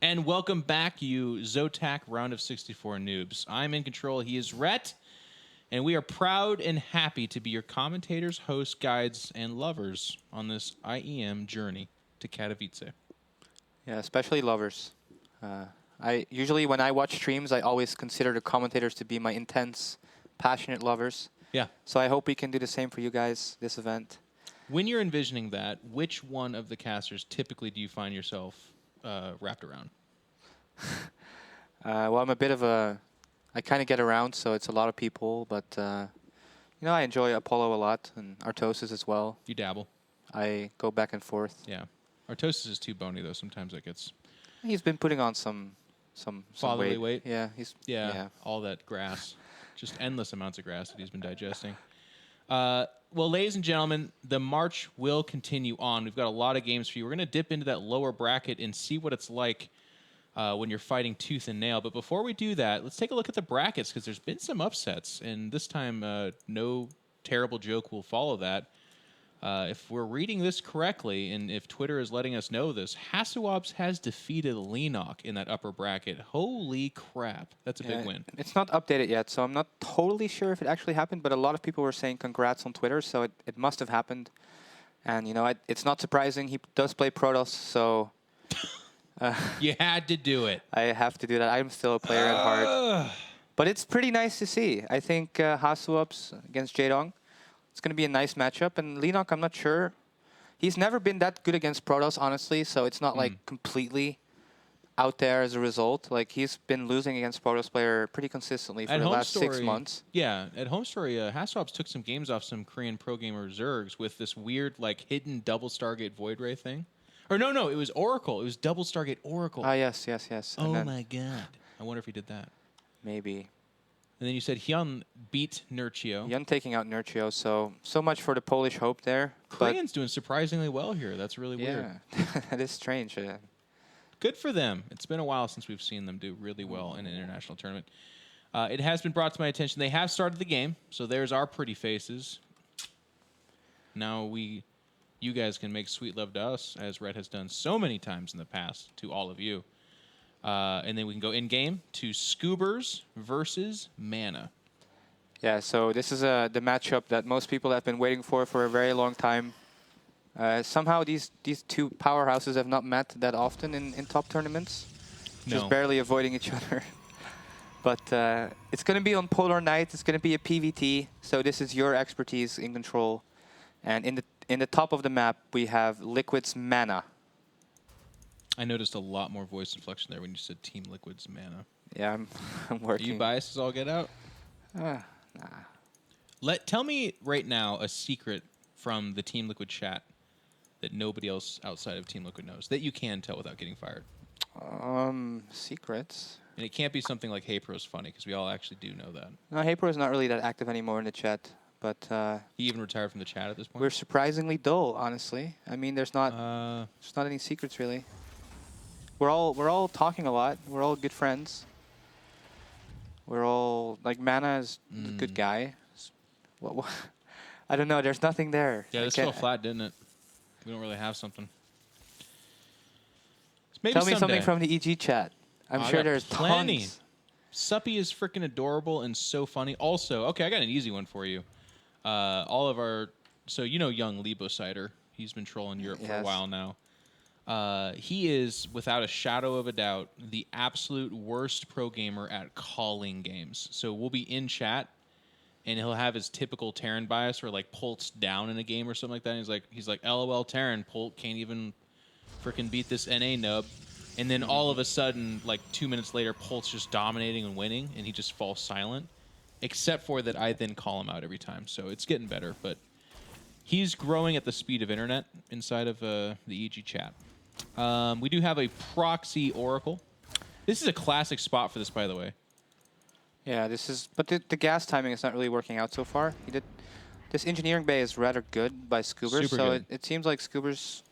And welcome back, you Zotac Round of 64 noobs. I'm in control. He is Rhett. And we are proud and happy to be your commentators, hosts, guides, and lovers on this IEM journey to Katowice. Yeah, especially lovers. I usually, when I watch streams, I always consider the commentators to be my intense, passionate lovers. Yeah. So I hope we can do the same for you guys this event. When you're envisioning that, which one of the casters typically do you find yourself wrapped around? Well, I'm a bit of a... I kind of get around, so it's a lot of people, but you know, I enjoy Apollo a lot and Artosis as well. You dabble. I go back and forth. Yeah. Artosis is too bony, though. Sometimes it gets... He's been putting on some fatherly weight. Yeah, yeah, all that grass. Just endless amounts of grass that he's been digesting. Well, ladies and gentlemen, the march will continue on. We've got a lot of games for you. We're going to dip into that lower bracket and see what it's like when you're fighting tooth and nail. But before we do that, let's take a look at the brackets, because there's been some upsets. And this time, no terrible joke will follow that. If we're reading this correctly, and if Twitter is letting us know this, Hasselhoffs has defeated Lenok in that upper bracket. Holy crap. That's a big win. It's not updated yet, so I'm not totally sure if it actually happened, but a lot of people were saying congrats on Twitter, so it must have happened. And, you know, it's not surprising. He does play Protoss, so... you had to do it. I have to do that. I'm still a player at heart. But it's pretty nice to see. I think Hasselhoffs against Jaedong, it's going to be a nice matchup. And Lenok, I'm not sure. He's never been that good against Protoss, honestly, so it's not like completely out there as a result. Like, he's been losing against Protoss player pretty consistently for the last 6 months. Yeah, at Home Story, Hasselhoffs took some games off some Korean pro gamer Zergs with this weird, like, hidden double Stargate Void Ray thing. Or no, it was Oracle. It was double Stargate Oracle. Ah, yes. Oh my god. I wonder if he did that. Maybe. And then you said Hyun beat Nurchio. Hyun taking out Nurchio, so much for the Polish hope there. Korean's doing surprisingly well here. That's really weird. Yeah, that is strange. Good for them. It's been a while since we've seen them do really well in an international tournament. It has been brought to my attention. They have started the game, so there's our pretty faces. Now you guys can make sweet love to us, as Red has done so many times in the past to all of you. And then we can go in-game to Scoobers versus MaNa. Yeah, so this is the matchup that most people have been waiting for a very long time. Somehow these two powerhouses have not met that often in top tournaments. No. Just barely avoiding each other. But it's going to be on Polar Night. It's going to be a PvT. So this is your expertise in control. And in the top of the map, we have Liquid's MaNa. I noticed a lot more voice inflection there when you said Team Liquid's MaNa. Yeah, I'm working. Are you biased as all get out? Nah. Tell me right now a secret from the Team Liquid chat that nobody else outside of Team Liquid knows, that you can tell without getting fired. Secrets? And it can't be something like Hey Pro's funny, because we all actually do know that. No, HeyPro is not really that active anymore in the chat. But he even retired from the chat at this point? We're surprisingly dull, honestly. I mean, there's not any secrets, really. We're all talking a lot. We're all good friends. We're all like MaNa is a good guy. What? I don't know. There's nothing there. Yeah, this fell flat, didn't it? We don't really have something. Maybe Tell me someday. something from the EG chat. I'm sure there's plenty. tons. Suppy is freaking adorable and so funny. Also, okay, I got an easy one for you. All of our, so you know young Libocider. He's been trolling Europe for a while now. He is, without a shadow of a doubt, the absolute worst pro gamer at calling games. So we'll be in chat, and he'll have his typical Terran bias, where like Pult's down in a game or something like that. And he's like, LOL Terran, Pult can't even freaking beat this NA nub. And then all of a sudden, like 2 minutes later, Pult's just dominating and winning, and he just falls silent. Except for that I then call him out every time. So it's getting better, but he's growing at the speed of internet inside of the EG chat. We do have a proxy Oracle. This is a classic spot for this, by the way. Yeah, this is, but the gas timing is not really working out so far. This engineering bay is rather good by Scoobers, so it seems like Scoobers,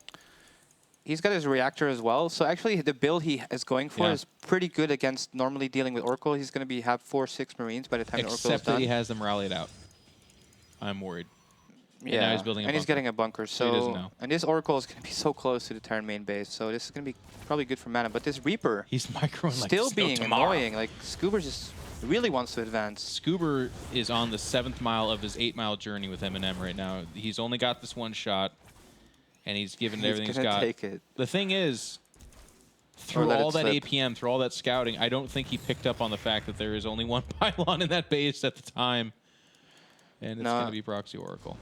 he's got his reactor as well. So actually the build he is going for is pretty good against normally dealing with Oracle. He's going to have 4-6 Marines by the time the Oracle is done. Except that he has them rallied out. I'm worried. Yeah, now he's building a and he's bunker. getting a bunker. So he doesn't know. And this Oracle is going to be so close to the Terran main base. So this is going to be probably good for MaNa. But this Reaper, He's microing like still no being tomorrow. annoying. Like Scoobers just really wants to advance. Scoober is on the 7th mile of his 8-mile journey with M&M right now. He's only got this one shot, and he's given it everything he's got. Take it. The thing is, through all that slip. APM, through all that scouting, I don't think he picked up on the fact that there is only one pylon in that base at the time, and it's going to be Proxy Oracle.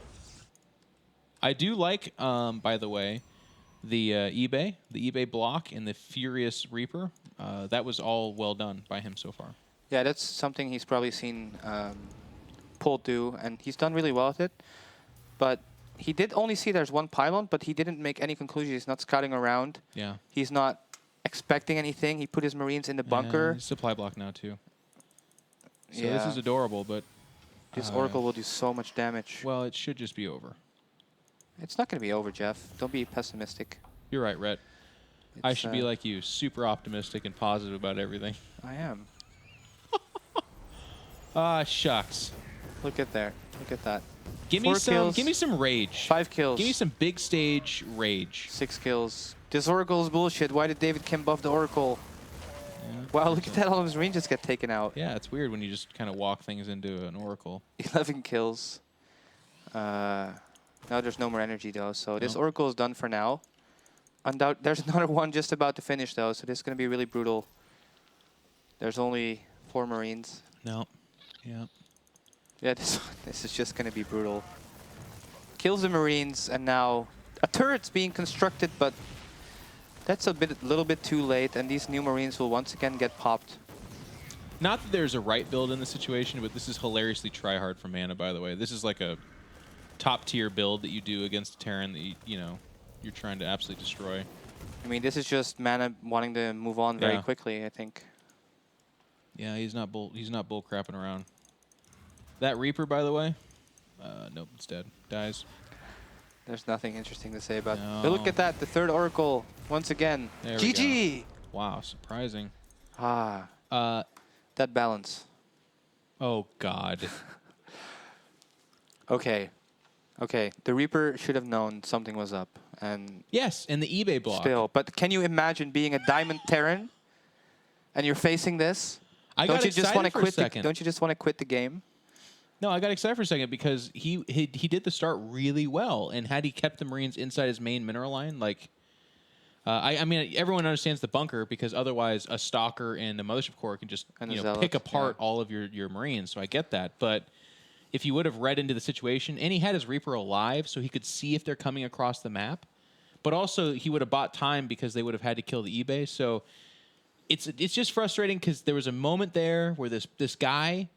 I do like, by the way, the eBay block and the Furious Reaper. That was all well done by him so far. Yeah, that's something he's probably seen Paul do, and he's done really well with it. But he did only see there's one pylon, but he didn't make any conclusions. He's not scouting around. Yeah. He's not expecting anything. He put his Marines in the bunker. He's supply block now, too. So yeah. this is adorable, but... This Oracle will do so much damage. Well, it should just be over. It's not going to be over, Jeff. Don't be pessimistic. You're right, Rhett. I should be like you, super optimistic and positive about everything. I am. Ah, shucks. Look at there. Look at that. Give me some rage. 5 kills. Give me some big stage rage. 6 kills. This Oracle is bullshit. Why did David Kim buff the Oracle? Yeah, wow, look at that. All of his Marines just get taken out. Yeah, it's weird when you just kind of walk things into an Oracle. 11 kills. Now there's no more energy, though. So this Oracle is done for now. There's another one just about to finish, though. So this is going to be really brutal. There's only 4 Marines. No. Yeah. Yeah, this is just going to be brutal. Kills the Marines, and now a turret's being constructed, but that's a little bit too late, and these new Marines will once again get popped. Not that there's a right build in this situation, but this is hilariously try-hard from MaNa, by the way. This is like a top-tier build that you do against a Terran that, you're trying to absolutely destroy. I mean, this is just MaNa wanting to move on very quickly, I think. Yeah, he's not bull crapping around. That Reaper, by the way, nope, it's dead. Dies. There's nothing interesting to say about it. No. But look at that, the 3rd Oracle, once again. There GG! Wow, surprising. That balance. Oh, God. Okay. Okay, the Reaper should have known something was up. And yes, and the eBay block. Still, but can you imagine being a Diamond Terran and you're facing this? Don't you just want to quit? Don't you just want to quit the game? No, I got excited for a second because he did the start really well, and had he kept the Marines inside his main mineral line, like I mean, everyone understands the bunker because otherwise a Stalker and a Mothership Core can just pick apart all of your Marines. So I get that, but if he would have read into the situation, and he had his Reaper alive, so he could see if they're coming across the map, but also he would have bought time because they would have had to kill the eBay. So it's just frustrating because there was a moment there where this guy.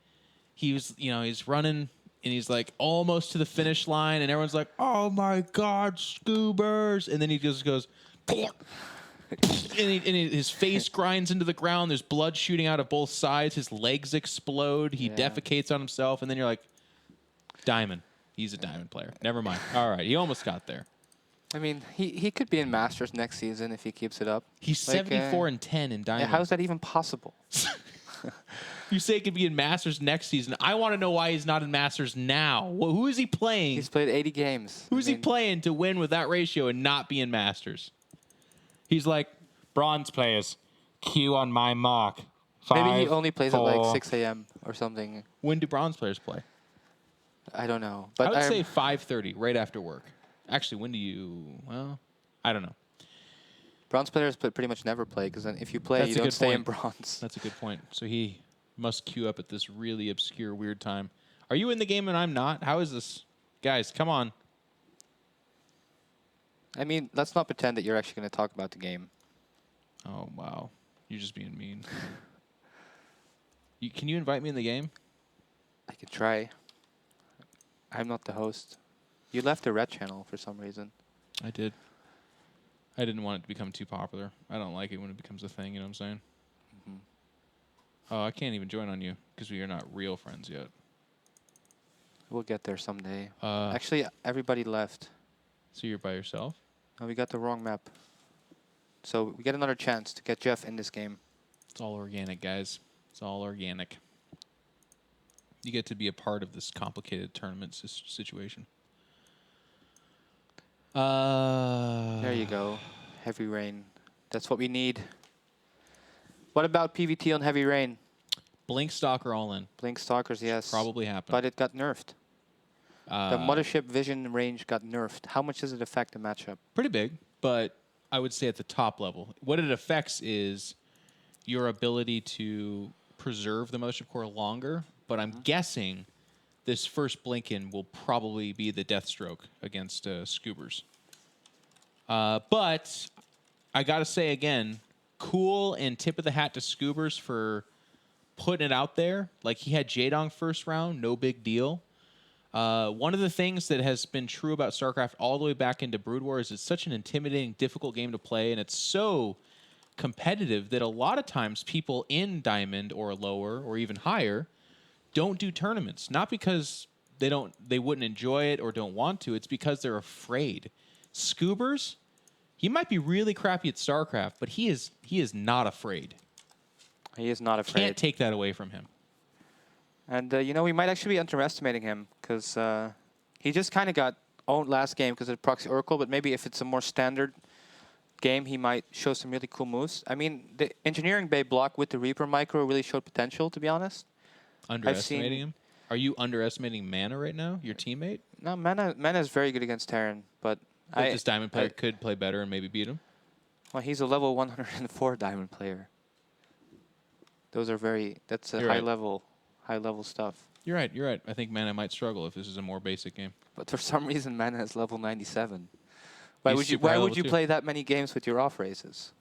He was, he's running, and he's like almost to the finish line, and everyone's like, "Oh my God, Scoobers!" And then he just goes, and his face grinds into the ground. There's blood shooting out of both sides. His legs explode. He defecates on himself, and then you're like, "Diamond, he's a Diamond player." Never mind. All right, he almost got there. I mean, he could be in Masters next season if he keeps it up. He's 74-10 in Diamond. Yeah, how is that even possible? You say he could be in Masters next season. I want to know why he's not in Masters now. Who is he playing? He's played 80 games. Who's he playing to win with that ratio and not be in Masters? He's like, bronze players, queue on my mark. 5, maybe he only plays 4. at like 6 a.m. or something. When do bronze players play? I don't know. But I would say 5:30, right after work. Actually, when do you... Well, I don't know. Bronze players pretty much never play, because then if you play, you don't stay in bronze. That's a good point. So he must queue up at this really obscure, weird time. Are you in the game and I'm not? How is this? Guys, come on. I mean, let's not pretend that you're actually going to talk about the game. Oh, wow. You're just being mean. Can you invite me in the game? I could try. I'm not the host. You left the red channel for some reason. I did. I didn't want it to become too popular. I don't like it when it becomes a thing, you know what I'm saying? Mm-hmm. Oh, I can't even join on you because we are not real friends yet. We'll get there someday. Actually, everybody left. So you're by yourself? No, we got the wrong map. So we get another chance to get Jeff in this game. It's all organic, guys. It's all organic. You get to be a part of this complicated tournament situation. There you go. Heavy rain. That's what we need. What about PVT on heavy rain? Blink Stalker all in. Blink Stalkers, yes. Probably happen. But it got nerfed. The Mothership vision range got nerfed. How much does it affect the matchup? Pretty big, but I would say at the top level. What it affects is your ability to preserve the Mothership Core longer, but I'm guessing this first Blink-in will probably be the Deathstroke against Scoobers. But I got to say again, cool and tip of the hat to Scoobers for putting it out there. Like, he had Jaedong first round, no big deal. One of the things that has been true about StarCraft all the way back into Brood War is it's such an intimidating, difficult game to play, and it's so competitive that a lot of times people in Diamond or lower or even higher don't do tournaments. Not because they wouldn't enjoy it or don't want to. It's because they're afraid. Scoobers, he might be really crappy at StarCraft, but he is not afraid. He is not afraid. Can't take that away from him. And, you know, we might actually be underestimating him because he just kind of got owned last game because of Proxy Oracle, but maybe if it's a more standard game, he might show some really cool moves. I mean, the Engineering Bay block with the Reaper micro really showed potential, to be honest. Underestimating him? Are you underestimating MaNa right now, your teammate? No, MaNa is very good against Terran, but this Diamond player could play better and maybe beat him? Well, he's a level 104 Diamond player. Those are that's a high level stuff. You're right. I think MaNa might struggle if this is a more basic game. But for some reason, MaNa is level 97. Why would you play that many games with your off races?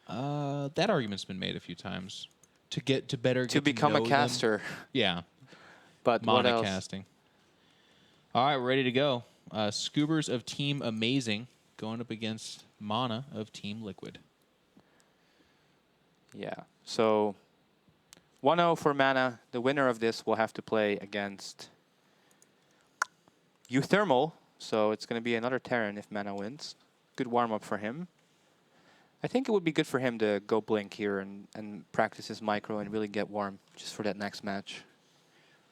That argument's been made a few times. To become a caster. Them. Yeah. But what else? Casting. All right, we're ready to go. Scoobers of Team Amazing going up against MaNa of Team Liquid. Yeah. So 1-0 for MaNa. The winner of this will have to play against Euthermal. So it's going to be another Terran if MaNa wins. Good warm-up for him. I think it would be good for him to go Blink here and practice his micro and really get warm just for that next match.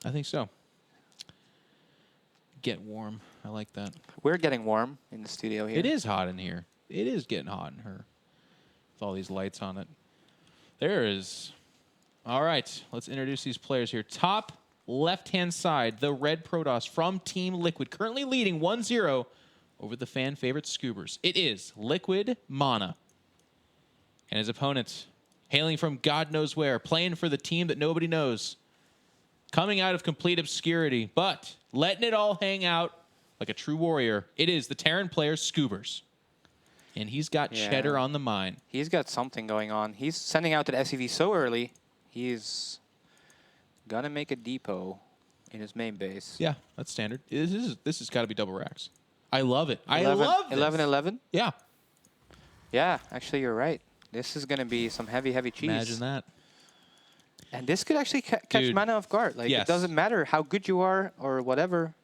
I think so. Get warm. I like that. We're getting warm in the studio here. It is hot in here. It is getting hot in here with all these lights on it. There is. All right, let's introduce these players here. Top left-hand side, the red Protoss from Team Liquid, currently leading 1-0 over the fan favorite Scoobers. It is Liquid MaNa. And his opponent, hailing from God knows where, playing for the team that nobody knows, coming out of complete obscurity, but letting it all hang out like a true warrior. It is the Terran player, Scoobers. And he's got cheddar on the mind. He's got something going on. He's sending out that SCV so early, he's going to make a depot in his main base. Yeah, that's standard. This has got to be double racks. I love it. I love this. 11-11? Yeah. Yeah, actually, you're right. This is going to be some heavy, heavy cheese. Imagine that. And this could actually catch MaNa off guard. Like, it doesn't matter how good you are or whatever.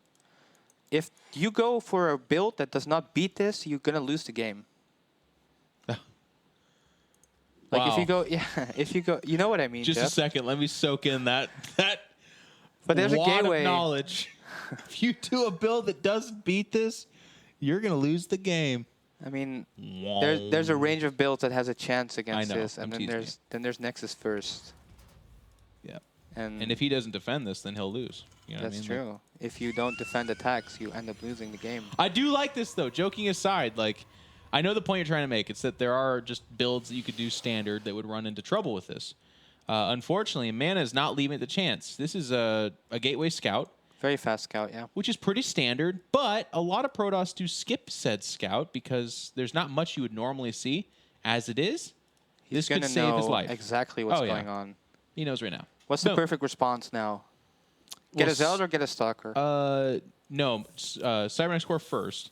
If you go for a build that does not beat this, you're going to lose the game. Like, if you go, you know what I mean, Just Jeff? a second. Let me soak in that but there's a gateway. Of knowledge. If you do a build that doesn't beat this, you're going to lose the game. I mean, there's a range of builds that has a chance against this, and then there's Nexus first. Yeah. And if he doesn't defend this, then he'll lose. You know that's what I mean? true. If you don't defend attacks, you end up losing the game. I do like this, though. Joking aside, like, I know the point you're trying to make. It's that there are just builds that you could do standard that would run into trouble with this. Unfortunately, MaNa is not leaving it the chance. This is a gateway scout. Very fast scout, yeah. Which is pretty standard, but a lot of Protoss do skip said scout because there's not much you would normally see. As it is, this could save his life. Exactly what's going on. He knows right now. What's the perfect response now? Get a Zealot or get a Stalker? No, Cybernetic Core first,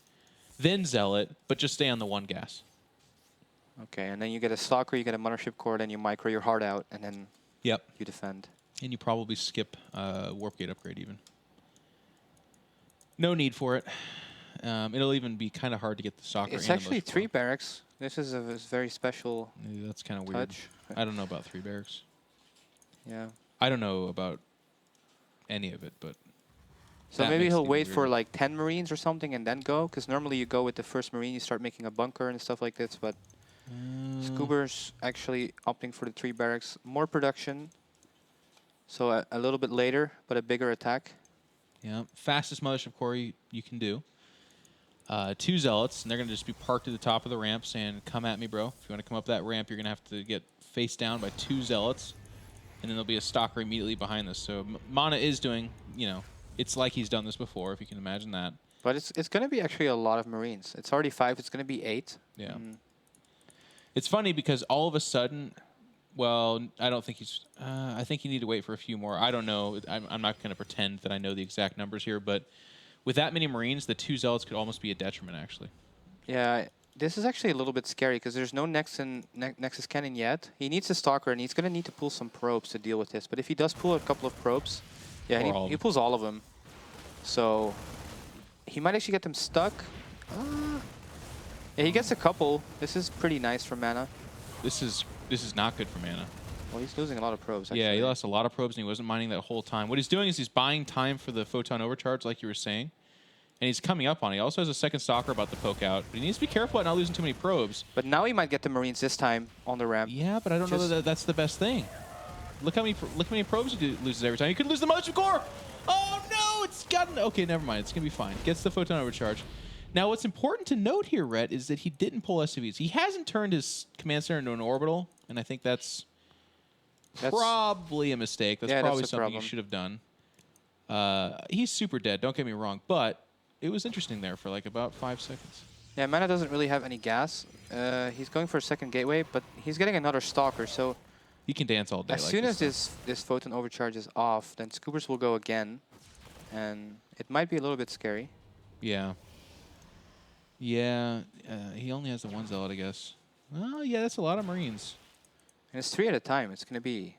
then Zealot, but just stay on the one gas. Okay, and then you get a Stalker, you get a Mothership Core, then you micro your heart out, and then you defend. And you probably skip Warp Gate upgrade even. No need for it. It'll even be kind of hard to get the Stalker. It's actually 3 barracks. This is a very special that's kind of weird. I don't know about 3 barracks. Yeah. I don't know about any of it, but So That maybe makes it he'll even wait for weirder. like 10 Marines or something and then go. Because normally you go with the first Marine, you start making a bunker and stuff like this. But Scoobers actually opting for the 3 barracks. More production. So a little bit later, but a bigger attack. Yeah, fastest mothership core you can do. 2 zealots, and they're going to just be parked at the top of the ramp saying, come at me, bro. If you want to come up that ramp, you're going to have to get face down by 2 zealots. And then there'll be a stalker immediately behind this. So MaNa is doing, you know, it's like he's done this before, if you can imagine that. But it's going to be actually a lot of Marines. It's already 5. It's going to be 8. Yeah. It's funny because all of a sudden, well, I don't think he's, I think you need to wait for a few more. I don't know. I'm not going to pretend that I know the exact numbers here, but with that many Marines, the 2 zealots could almost be a detriment, actually. Yeah, this is actually a little bit scary because there's no Nexus Cannon yet. He needs a Stalker, and he's going to need to pull some probes to deal with this. But if he does pull a couple of probes, yeah, he pulls all of them. So he might actually get them stuck. Yeah, he gets a couple. This is pretty nice for MaNa. This is not good for MaNa. Well, he's losing a lot of probes, actually. Yeah, he lost a lot of probes, and he wasn't mining that whole time. What he's doing is he's buying time for the photon overcharge, like you were saying. And he's coming up on it. He also has a second stalker about to poke out. But he needs to be careful about not losing too many probes. But now he might get the Marines this time on the ramp. Yeah, but I don't know that that's the best thing. Look how many probes he loses every time. You could lose the motion core. Oh no, it's gotten. Okay, never mind. It's gonna be fine. Gets the photon overcharge. Now, what's important to note here, Rhett, is that he didn't pull SCVs. He hasn't turned his command center into an orbital, and I think that's probably a mistake. That's probably something you should have done. He's super dead. Don't get me wrong, but it was interesting there for like about 5 seconds. Yeah, MaNa doesn't really have any gas. He's going for a second gateway, but he's getting another stalker, so he can dance all day. As soon as this photon overcharge is off, then Scoobers will go again, and it might be a little bit scary. Yeah. Yeah, he only has the 1 zealot, I guess. Oh, yeah, that's a lot of Marines. And it's 3 at a time. It's going to be...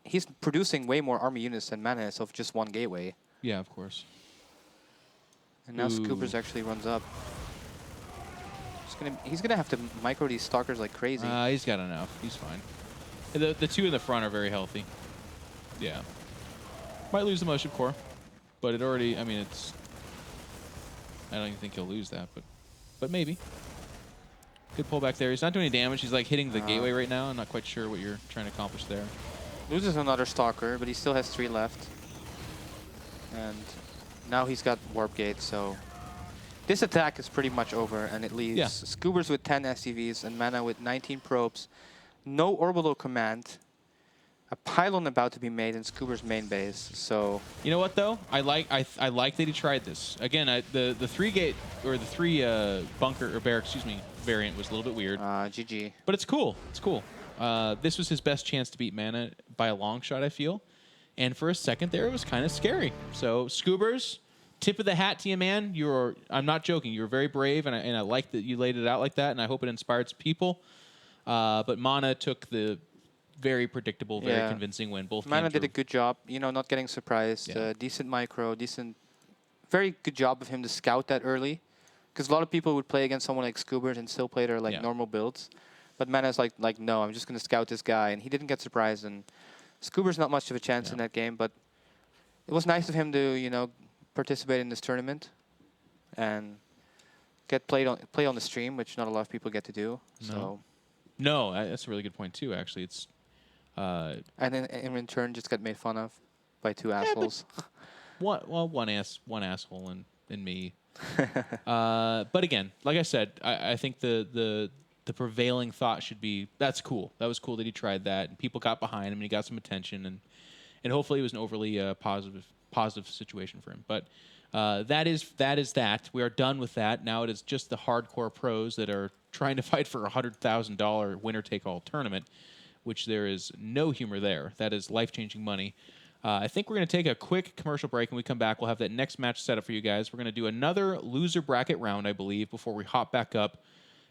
He's producing way more army units than MaNa is of just 1 gateway. Yeah, of course. And now Scoobers actually runs up. He's gonna have to micro these stalkers like crazy. He's got enough. He's fine. The 2 in the front are very healthy. Yeah. Might lose the motion core, but it already. I mean, it's. I don't even think he'll lose that, but maybe. Good pullback there. He's not doing any damage. He's like hitting the gateway right now. I'm not quite sure what you're trying to accomplish there. Loses another stalker, but he still has 3 left. And now he's got warp gate, so this attack is pretty much over, and it leaves Scoobers with 10 SCVs and MaNa with 19 probes. No orbital command. A pylon about to be made in Scoobers' main base. So you know what though? I like that he tried this. Again, the 3 gate or the 3 bunker or barrack, excuse me, variant was a little bit weird. GG. But it's cool. It's cool. This was his best chance to beat MaNa by a long shot, I feel. And for a second there, it was kind of scary. So Scoobers, tip of the hat to you, man. I'm not joking. You were very brave, and I like that you laid it out like that, and I hope it inspired some people. But MaNa took the very predictable, very convincing win. Both MaNa did a good job, you know, not getting surprised. Decent micro, very good job of him to scout that early. Because a lot of people would play against someone like Scoobers and still play their normal builds. But MaNa's like, no, I'm just going to scout this guy. And he didn't get surprised. And Scoobers not much of a chance in that game. But it was nice of him to, you know, participate in this tournament. And get play on the stream, which not a lot of people get to do. No, that's a really good point, too, actually. It's... and then in return, just got made fun of by 2 assholes. One asshole and me. But again, like I said, I think the prevailing thought should be that's cool. That was cool that he tried that, and people got behind him, and he got some attention, and hopefully it was an overly positive situation for him. But that is that. We are done with that. Now it is just the hardcore pros that are trying to fight for a $100,000 winner-take-all tournament, which there is no humor there. That is life-changing money. I think we're going to take a quick commercial break. When we come back, we'll have that next match set up for you guys. We're going to do another loser bracket round, I believe, before we hop back up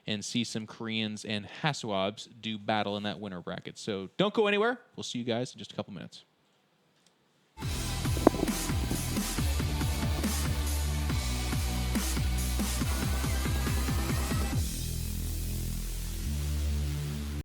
and see some Koreans and Haswabs do battle in that winner bracket. So don't go anywhere. We'll see you guys in just a couple minutes.